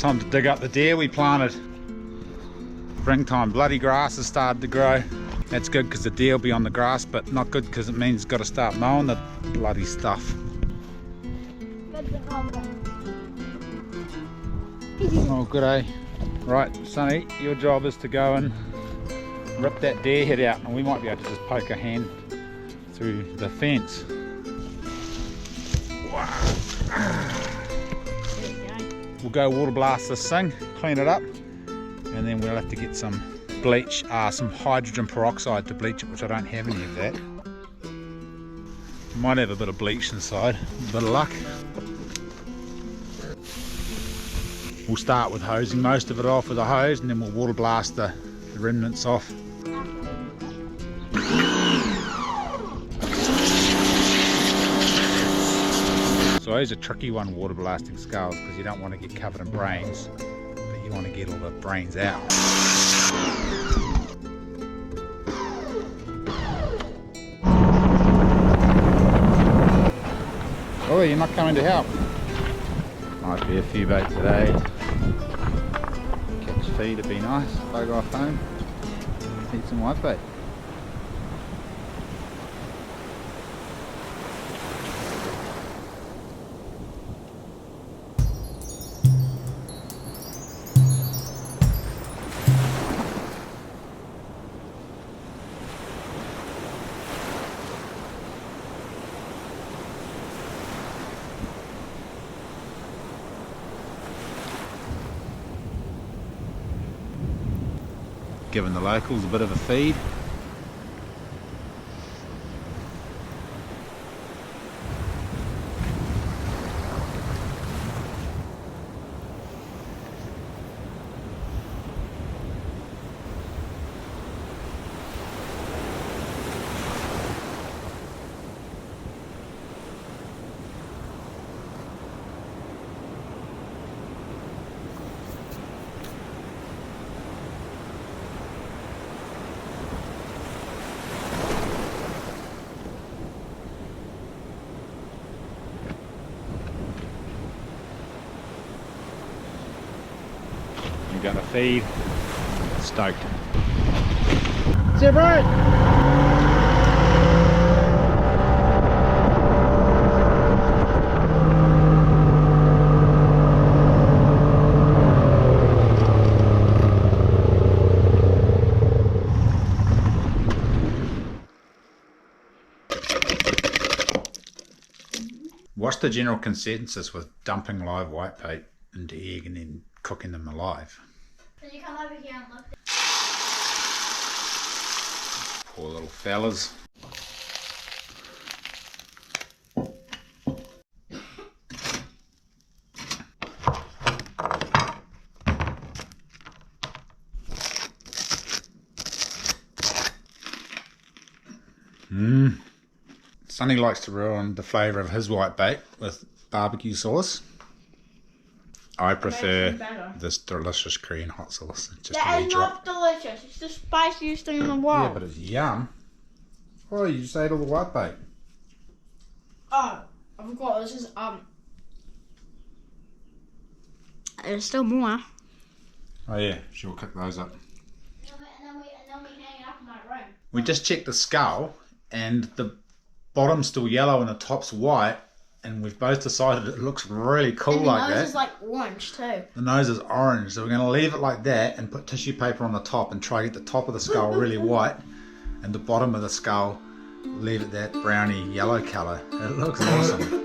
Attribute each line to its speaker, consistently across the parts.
Speaker 1: time to dig up the deer we planted. Springtime, bloody grass has started to grow. That's good because the deer will be on the grass, but not good because it means it's got to start mowing the bloody stuff. Oh, good, eh? Right, Sonny, your job is to go and rip that deer head out, and we might be able to just poke a hand through the fence. We'll go water blast this thing, clean it up, and then we'll have to get some bleach, some hydrogen peroxide to bleach it, which I don't have any of that. Might have a bit of bleach inside, a bit of luck. We'll start with hosing most of it off with a hose, and then we'll water blast the remnants off. So those are a tricky one, water blasting skulls, because you don't want to get covered in brains, but you want to get all the brains out. Oh, you're not coming to help. Might be a few bait today. Catch feed would be nice. Bug off home. Eat some whitebait. Giving the locals a bit of a feed. You're going to feed. Stoked. Heare Braai! What's the general consensus with dumping live whitebait into egg and then cooking them alive?
Speaker 2: Can you come over here and look?
Speaker 1: Poor little fellas. Sonny likes to ruin the flavour of his whitebait with barbecue sauce. I prefer this delicious Korean hot sauce. Just
Speaker 2: that is not delicious. It's the spiciest thing in the world.
Speaker 1: Yeah, but it's yum. Oh, you just ate all the whitebait.
Speaker 2: Oh, I forgot. This is There's still more.
Speaker 1: Oh yeah, sure, cook those up.
Speaker 2: And then we hang it up in that room.
Speaker 1: We just checked the skull, and the bottom's still yellow and the top's white, and we've both decided it looks really cool like that.
Speaker 2: The nose is like orange too.
Speaker 1: The nose is orange, so we're going to leave it like that and put tissue paper on the top and try to get the top of the skull really white, and the bottom of the skull leave it that browny yellow colour. It looks awesome.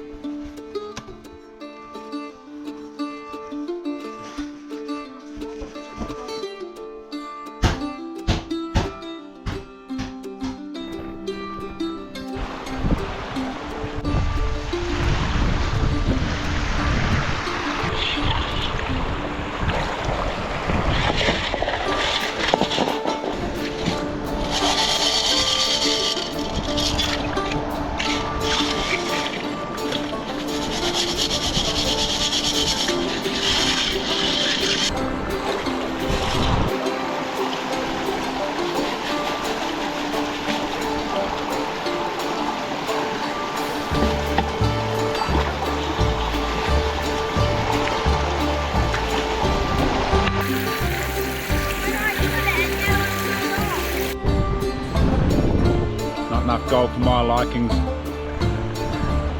Speaker 1: my likings.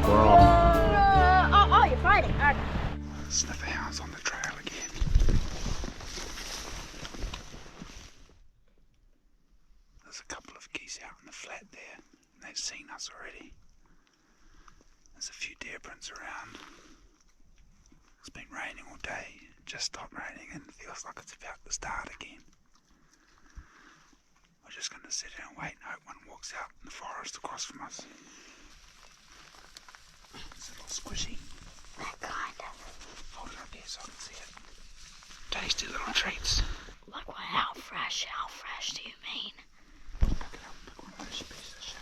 Speaker 1: We're off.
Speaker 2: Oh, you're Friday. Okay.
Speaker 1: Sniffer hounds on the trail again. There's a couple of geese out in the flat there. They've seen us already. There's a few deer prints around. It's been raining all day. It just stopped raining and it feels like it's about to start again. We're just going to sit here and wait and hope one walks out in the forest across from us. It's a little squishy.
Speaker 2: Kind of.
Speaker 1: Hold it up here so I can see it. Tasty little treats.
Speaker 2: Look, how fresh do you mean?
Speaker 1: Pick it up, pick one of those pieces.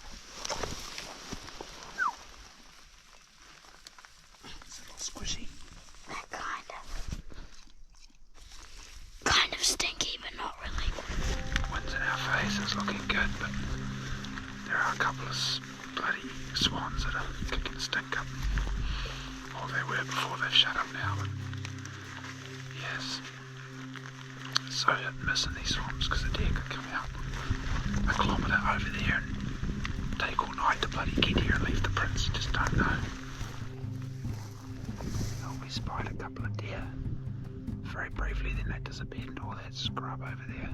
Speaker 1: It's a little squishy.
Speaker 2: Kind of stinky, but not really.
Speaker 1: Wind's in our face, it's looking good, but there are a couple of bloody swans that are kicking the stink up. Or they were before they've shut up now, but yes. It's so hit and miss in these swamps because the deer could come out a kilometre over there and take all night to bloody get here and leave the prints. You just don't know. Oh, we spied a couple of deer very briefly, then they disappeared into all that scrub over there.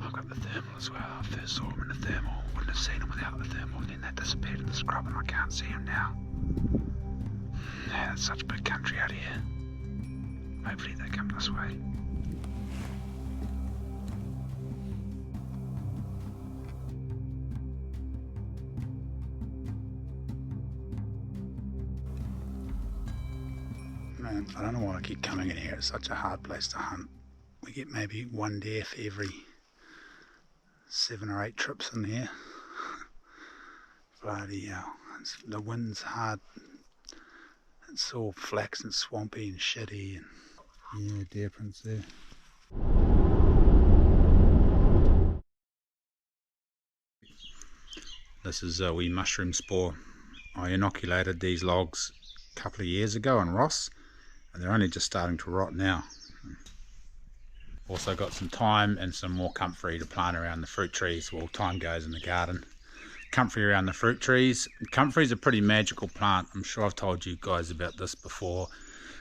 Speaker 1: I've got the thermal as well. I first saw them in the thermal, wouldn't have seen them without the thermal, and then they disappeared in the scrub and I can't see them now. Yeah, it's such a big country out here. Hopefully they come this way. Man, I don't know why I keep coming in here. It's such a hard place to hunt. We get maybe one deer for every 7 or 8 trips in here. Bloody hell. The wind's hard. It's all flax and swampy and shitty. And yeah, deer prints there. This is a wee mushroom spore. I inoculated these logs a couple of years ago in Ross, and they're only just starting to rot now. Also got some thyme and some more comfrey to plant around the fruit trees while time goes in the garden. Comfrey around the fruit trees. Comfrey is a pretty magical plant. I'm sure I've told you guys about this before.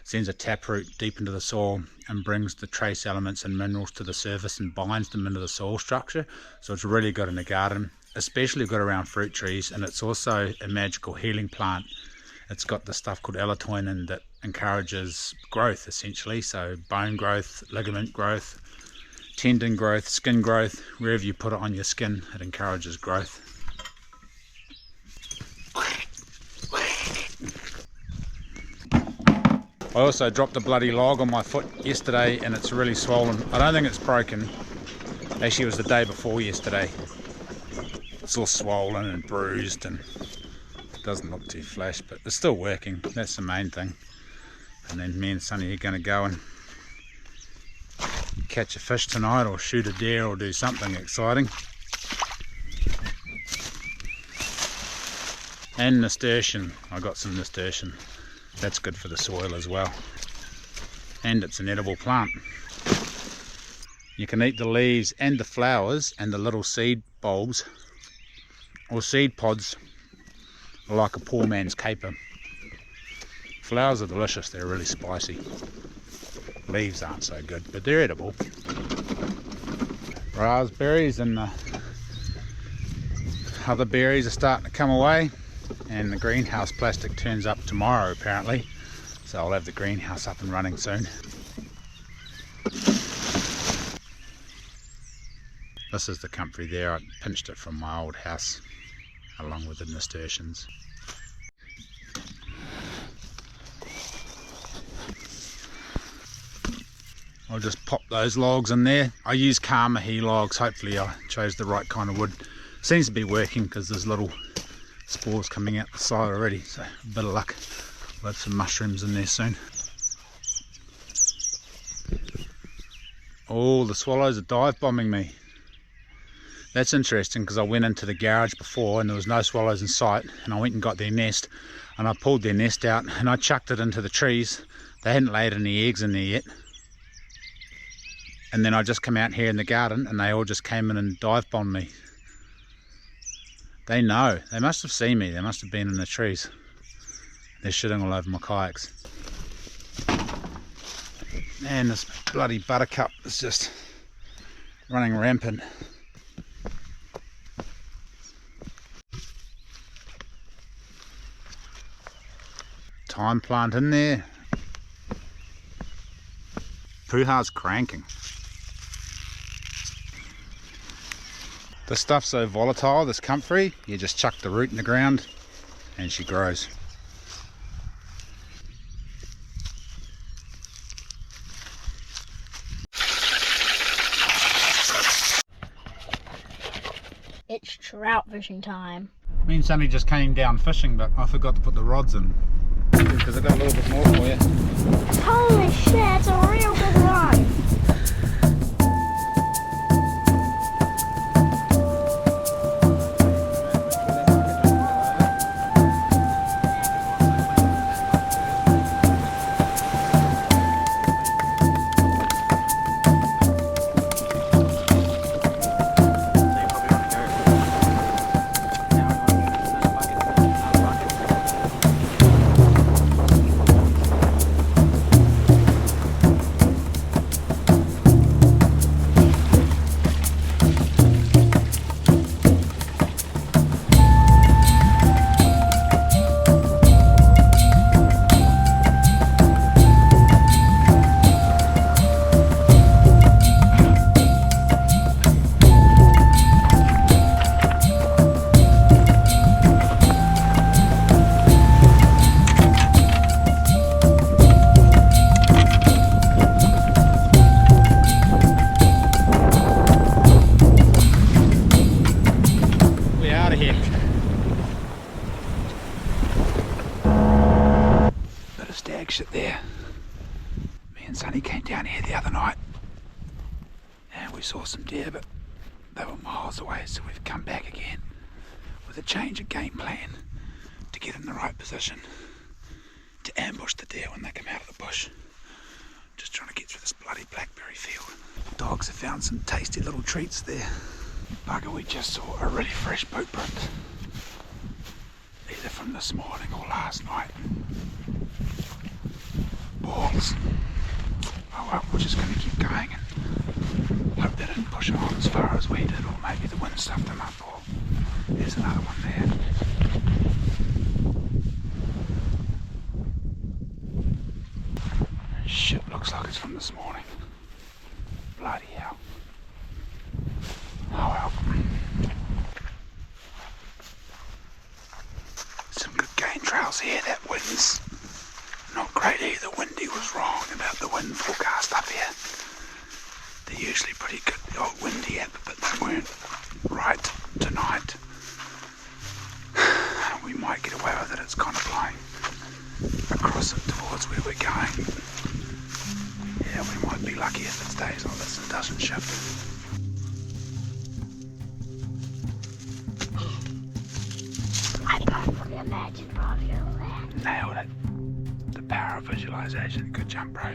Speaker 1: Sends a taproot deep into the soil and brings the trace elements and minerals to the surface and binds them into the soil structure. So it's really good in the garden, especially good around fruit trees, and it's also a magical healing plant. It's got the stuff called allotonin that encourages growth essentially, so bone growth, ligament growth, tendon growth, skin growth. Wherever you put it on your skin, it encourages growth. I also dropped a bloody log on my foot yesterday and it's really swollen. I don't think it's broken. Actually, it was the day before yesterday. It's all swollen and bruised and it doesn't look too flash, but it's still working. That's the main thing. And then me and Sonny are going to go and catch a fish tonight or shoot a deer or do something exciting. And nasturtium. I got some nasturtium. That's good for the soil as well. And it's an edible plant. You can eat the leaves and the flowers and the little seed bulbs or seed pods like a poor man's caper. Flowers are delicious, they're really spicy. Leaves aren't so good, but they're edible. Raspberries and the other berries are starting to come away. And the greenhouse plastic turns up tomorrow apparently, so I'll have the greenhouse up and running soon. This is the comfrey there. I pinched it from my old house along with the nasturtiums. I'll just pop those logs in there. I use Karma Heare logs. Hopefully I chose the right kind of wood. Seems to be working because there's little spores coming out the side already, so a bit of luck. We'll have some mushrooms in there soon. Oh, the swallows are dive bombing me. That's interesting because I went into the garage before and there was no swallows in sight, and I went and got their nest and I pulled their nest out and I chucked it into the trees. They hadn't laid any eggs in there yet. And then I just come out here in the garden and they all just came in and dive bombed me. They know. They must have seen me. They must have been in the trees. They're shitting all over my kayaks. Man, this bloody buttercup is just running rampant. Thyme plant in there. Puha's cranking. This stuff's so volatile, this comfrey, you just chuck the root in the ground and she grows.
Speaker 2: It's trout fishing time.
Speaker 1: Me and Sonny just came down fishing, but I forgot to put the rods in because I got a little bit more for you.
Speaker 2: Holy shit, it's a real good line.
Speaker 1: Shit there. Me and Sonny came down here the other night and we saw some deer, but they were miles away, so we've come back again with a change of game plan to get in the right position to ambush the deer when they come out of the bush. Just trying to get through this bloody blackberry field. The dogs have found some tasty little treats there. Bugger, we just saw a really fresh boot print, either from this morning or last night. Balls. Oh well, we're just going to keep going and hope they didn't push on as far as we did, or maybe the wind stuffed them up. Or there's another one there. Shit, looks like it's from this morning. Bloody hell. Oh well. Some good game trails here. That wind's not great either. Windy was wrong about the wind forecast up here. They're usually pretty good, the old windy app, but they weren't right tonight. We might get away with it. It's kind of blowing across it towards where we're going. Yeah, we might be lucky if it stays like this and doesn't shift.
Speaker 2: I can't imagine that.
Speaker 1: Nailed it. The power of visualization. Good jump, bro.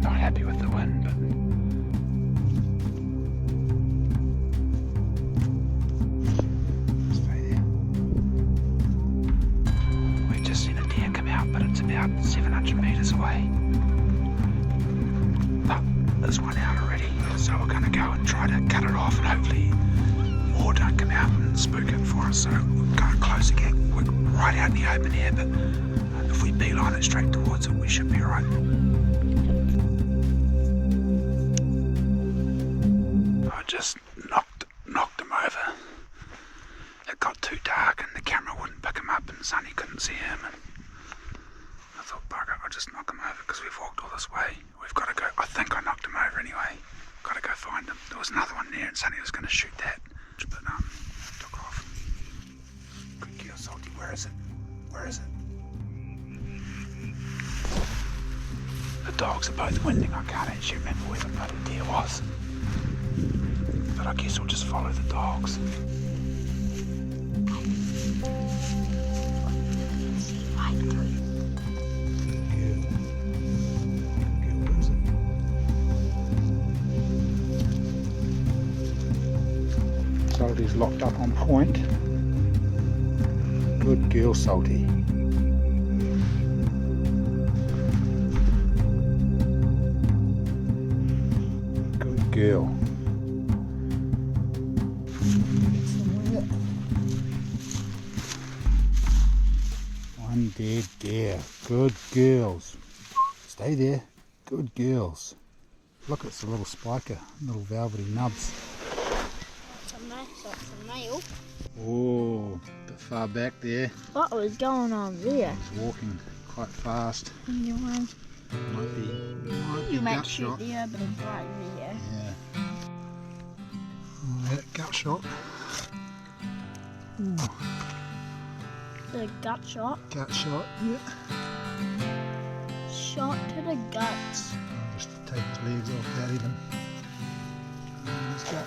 Speaker 1: Not happy with the wind, but stay there. We've just seen a deer come out, but it's about 700 metres away. But there's one out already, so we're going to go and try to cut it off, and hopefully more don't come out and spook it for us. So we're going close again. We're right out in the open here, but if we beeline it straight towards it, we should be right. I just knocked him over. It got too dark and the camera wouldn't pick him up, and Sonny couldn't see him, and I thought, bugger, I'll just knock him over because we've walked all this way. We've got to go. I think I knocked him over anyway. Got to go find him. There was another one there and Sonny was going to shoot that, but took off. Good kill, Salty. Where is it? Where is it? The dogs are both winding. I can't actually remember where the bloody deer was, but I guess we'll just follow the dogs. Salty's locked up on point. Good girl, Salty. Good girl. One dead deer. Good girls. Stay there. Good girls. Look, it's a little spiker, little velvety nubs.
Speaker 2: It's a male.
Speaker 1: Oh, a bit far back there.
Speaker 2: What was going on there?
Speaker 1: He's walking quite fast.
Speaker 2: You
Speaker 1: Might be
Speaker 2: might
Speaker 1: gut
Speaker 2: shoot
Speaker 1: shot.
Speaker 2: the urban right there.
Speaker 1: Yeah. Oh, that gut shot. Ooh,
Speaker 2: The gut shot.
Speaker 1: gut shot, yeah.
Speaker 2: Shot to the guts.
Speaker 1: I'll just take his leaves off that even. His gut.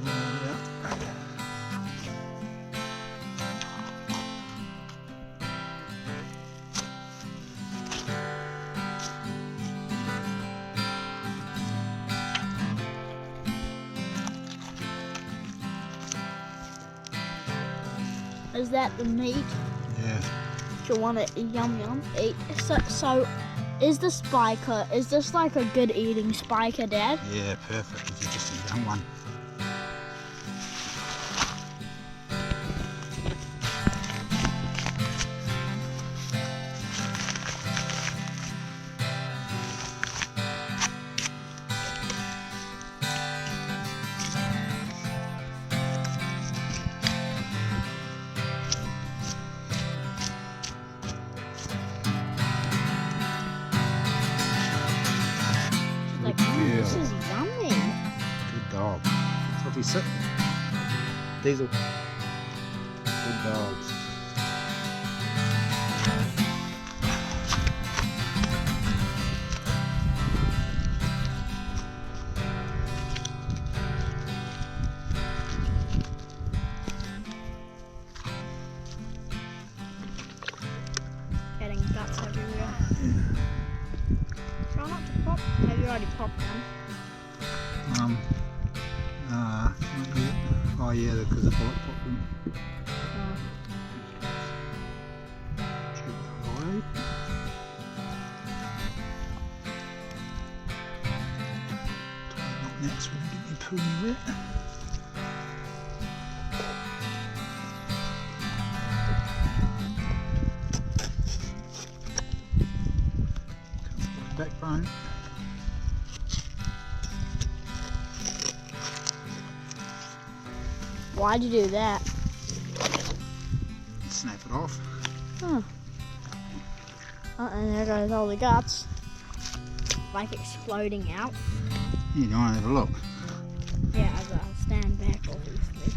Speaker 1: Oh, yeah.
Speaker 2: Is that the meat?
Speaker 1: Yeah.
Speaker 2: Do you want it? Yum yum. Eat. So is the spiker? Is this like a good eating spiker, Dad?
Speaker 1: Yeah, perfect. If you're just a young one.
Speaker 2: Like,
Speaker 1: Good
Speaker 2: this
Speaker 1: girl.
Speaker 2: is yummy.
Speaker 1: Good dog. So if you sit, Diesel. Good dogs.
Speaker 2: Getting guts everywhere. Try not to pop. Have you already popped them?
Speaker 1: Not yet. Oh yeah, because the bullet popped them.
Speaker 2: Oh.
Speaker 1: Shoot that away. Not next when they get me pooey wet. Backbone.
Speaker 2: Why'd you do that?
Speaker 1: Snap it off.
Speaker 2: Huh. Oh, and there goes all the guts. Like exploding out.
Speaker 1: You go and have a look.
Speaker 2: Yeah, I'll stand back, obviously.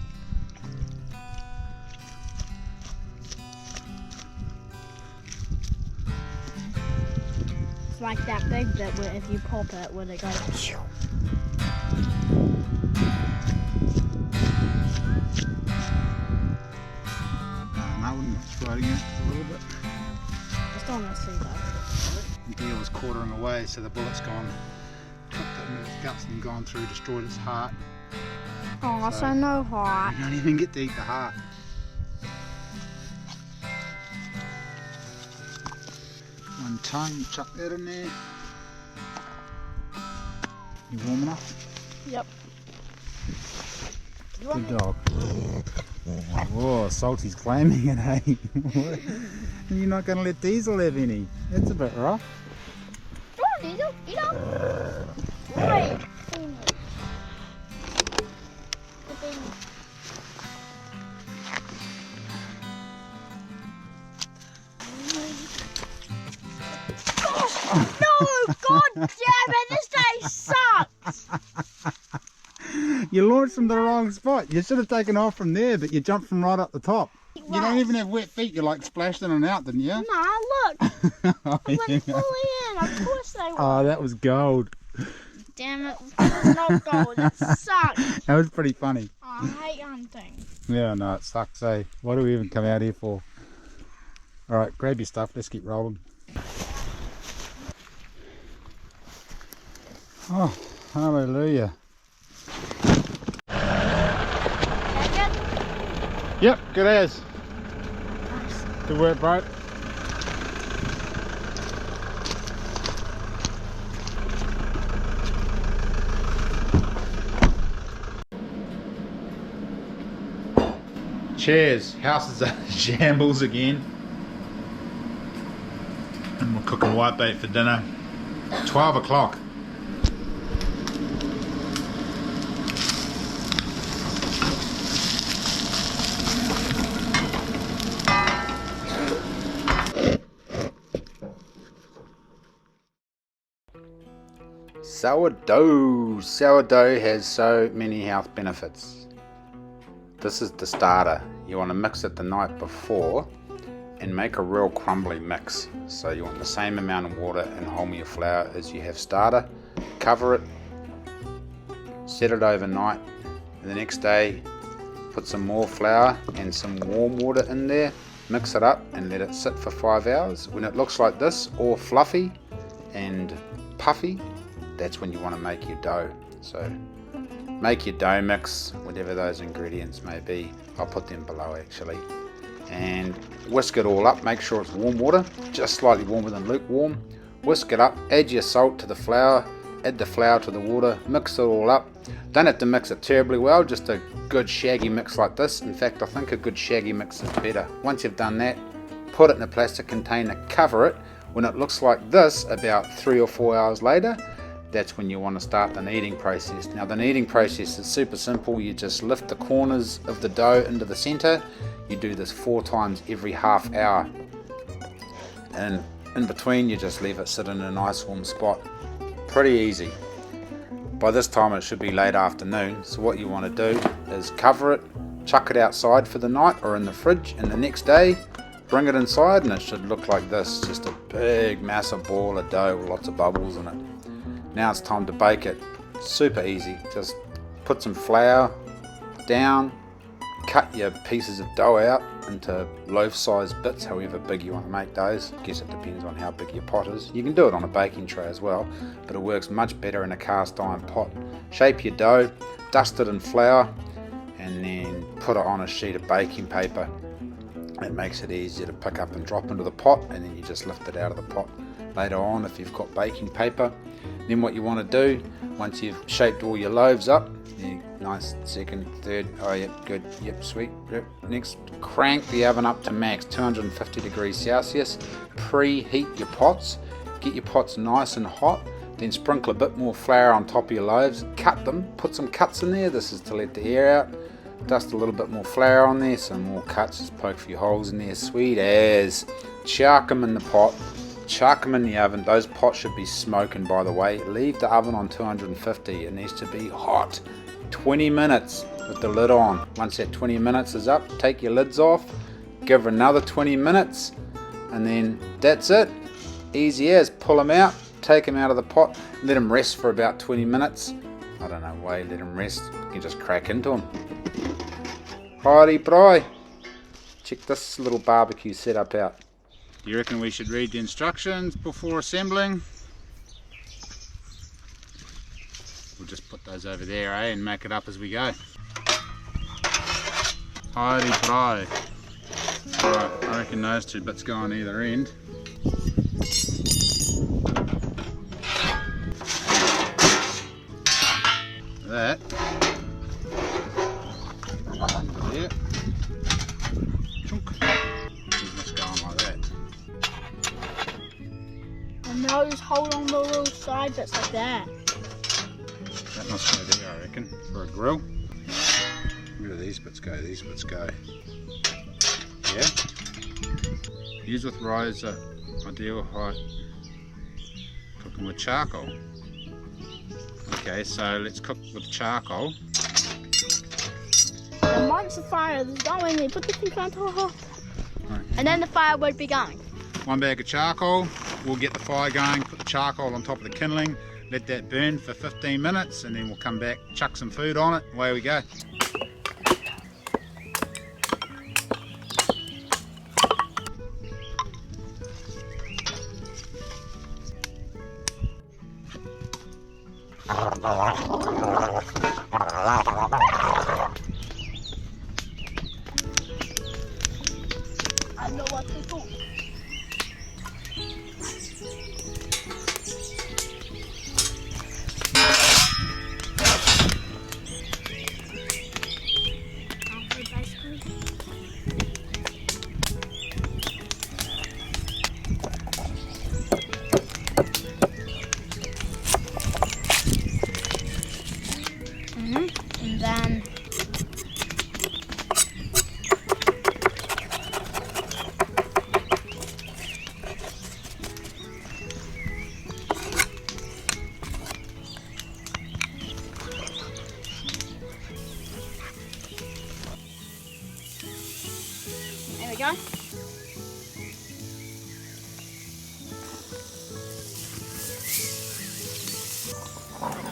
Speaker 2: It's like that big bit where if you pop it, when it goes. Phew.
Speaker 1: No, I wouldn't exploding it a little bit.
Speaker 2: Just don't want to see that.
Speaker 1: The deer was quartering away, so the bullet's gone, chopped it into its guts and gone through, destroyed its heart.
Speaker 2: Oh, so no heart.
Speaker 1: You don't even get to eat the heart. One tongue, chuck that in there. You warm enough?
Speaker 2: Yep.
Speaker 1: Good dog. Whoa, Salty's claiming it, hey? You're not going to let Diesel have any. That's a bit rough.
Speaker 2: Go on, Diesel. Eat up. Right. No! God damn it! This day sucks!
Speaker 1: You launched from the wrong spot. You should have taken off from there, but you jumped from right up the top. You don't even have wet feet. You like splashed in and out, didn't you?
Speaker 2: Nah, look.
Speaker 1: Oh,
Speaker 2: I
Speaker 1: yeah.
Speaker 2: went fully in. Of course they were.
Speaker 1: Oh, that was gold.
Speaker 2: Damn it. It's not gold. It sucks.
Speaker 1: That was pretty funny.
Speaker 2: Oh, I hate hunting.
Speaker 1: Yeah, no, it sucks, eh? What do we even come out here for? Alright, grab your stuff. Let's keep rolling. Oh, hallelujah. Yep, good as.
Speaker 2: Nice.
Speaker 1: Good work, bro. Cheers. House is a shambles again. And we're cooking whitebait for dinner. 12 o'clock. Sourdough. Sourdough has so many health benefits. This is the starter. You want to mix it the night before and make a real crumbly mix. So you want the same amount of water and wholemeal flour as you have starter. Cover it, set it overnight, and the next day put some more flour and some warm water in there, mix it up and let it sit for 5 hours. When it looks like this, all fluffy and puffy, that's when you want to make your dough. So make your dough mix, whatever those ingredients may be. I'll put them below actually. And whisk it all up, make sure it's warm water, just slightly warmer than lukewarm. Whisk it up, add your salt to the flour, add the flour to the water, mix it all up. Don't have to mix it terribly well, just a good shaggy mix like this. In fact, I think a good shaggy mix is better. Once you've done that, put it in a plastic container, cover it. When it looks like this, about 3 or 4 hours later, that's when you want to start the kneading process. Now the kneading process is super simple. You just lift the corners of the dough into the center. You do this 4 times every half hour, and in between you just leave it sit in a nice warm spot. Pretty easy. By this time it should be late afternoon, so what you want to do is cover it, chuck it outside for the night or in the fridge, and the next day bring it inside and it should look like this, just a big massive ball of dough with lots of bubbles in it. Now it's time to bake it. Super easy. Just put some flour down, cut your pieces of dough out into loaf-sized bits, however big you want to make those. I guess it depends on how big your pot is. You can do it on a baking tray as well, but it works much better in a cast iron pot. Shape your dough, dust it in flour, and then put it on a sheet of baking paper. It makes it easier to pick up and drop into the pot, and then you just lift it out of the pot later on if you've got baking paper. Then what you want to do, once you've shaped all your loaves up, nice, second, third, oh yep, good, yep, sweet, yep. Next, crank the oven up to max, 250 degrees Celsius, preheat your pots, get your pots nice and hot, then sprinkle a bit more flour on top of your loaves, cut them, put some cuts in there, this is to let the air out, dust a little bit more flour on there, some more cuts, just poke a few holes in there, sweet as, chuck them in the pot, chuck them in the oven. Those pots should be smoking, by the way. Leave the oven on 250. It needs to be hot. 20 minutes with the lid on. Once that 20 minutes is up, take your lids off, give it another 20 minutes, and then that's it. Easy as. Pull them out, take them out of the pot, let them rest for about 20 minutes. I don't know why you let them rest. You can just crack into them. Heare Braai. Check this little barbecue setup out. You reckon we should read the instructions before assembling? We'll just put those over there, and make it up as we go. Heare Braai. Alright, I reckon those 2 bits go on either end. That. Yeah. Chunk. Just go on like that.
Speaker 2: And now just hold on the little side bits like that.
Speaker 1: That must go there, I reckon, for a grill. Where do these bits go? These bits go. Yeah. Use with riser, ideal height. Cooking with charcoal. Okay, so let's cook with charcoal.
Speaker 2: And once the fire is going, you put the thing on top.
Speaker 1: Right.
Speaker 2: And then the fire won't be going.
Speaker 1: 1 bag of charcoal, we'll get the fire going, put the charcoal on top of the kindling, let that burn for 15 minutes, and then we'll come back, chuck some food on it, away we go.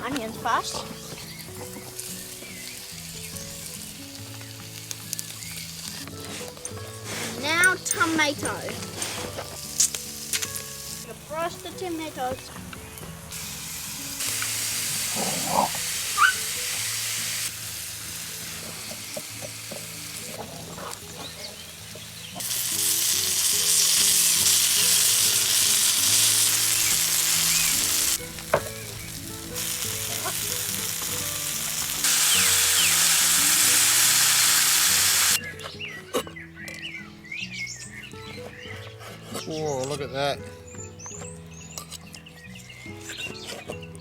Speaker 2: onions first. Now tomatoes. Brush the tomatoes.
Speaker 1: Whoa, look at that.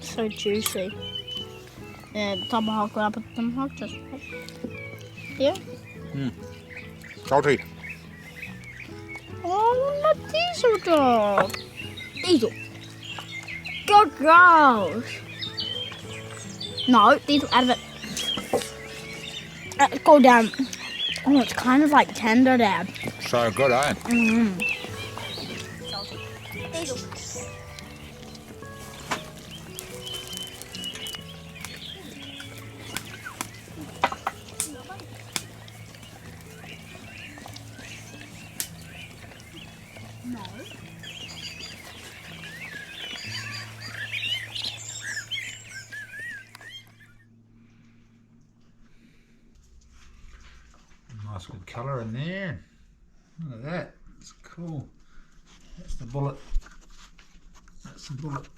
Speaker 2: So juicy. Yeah, the tomahawk, when I put the tomahawk just here.
Speaker 1: Salty.
Speaker 2: Oh, the diesel dog. Diesel. Good girls. No, diesel, out of it. Go down. Oh, it's kind of like tender, Dad.
Speaker 1: So good, eh?
Speaker 2: Mm-hmm. Diesel. No.
Speaker 1: Nice good colour in there. Look at that. It's cool. That's the bullet. That's the bullet.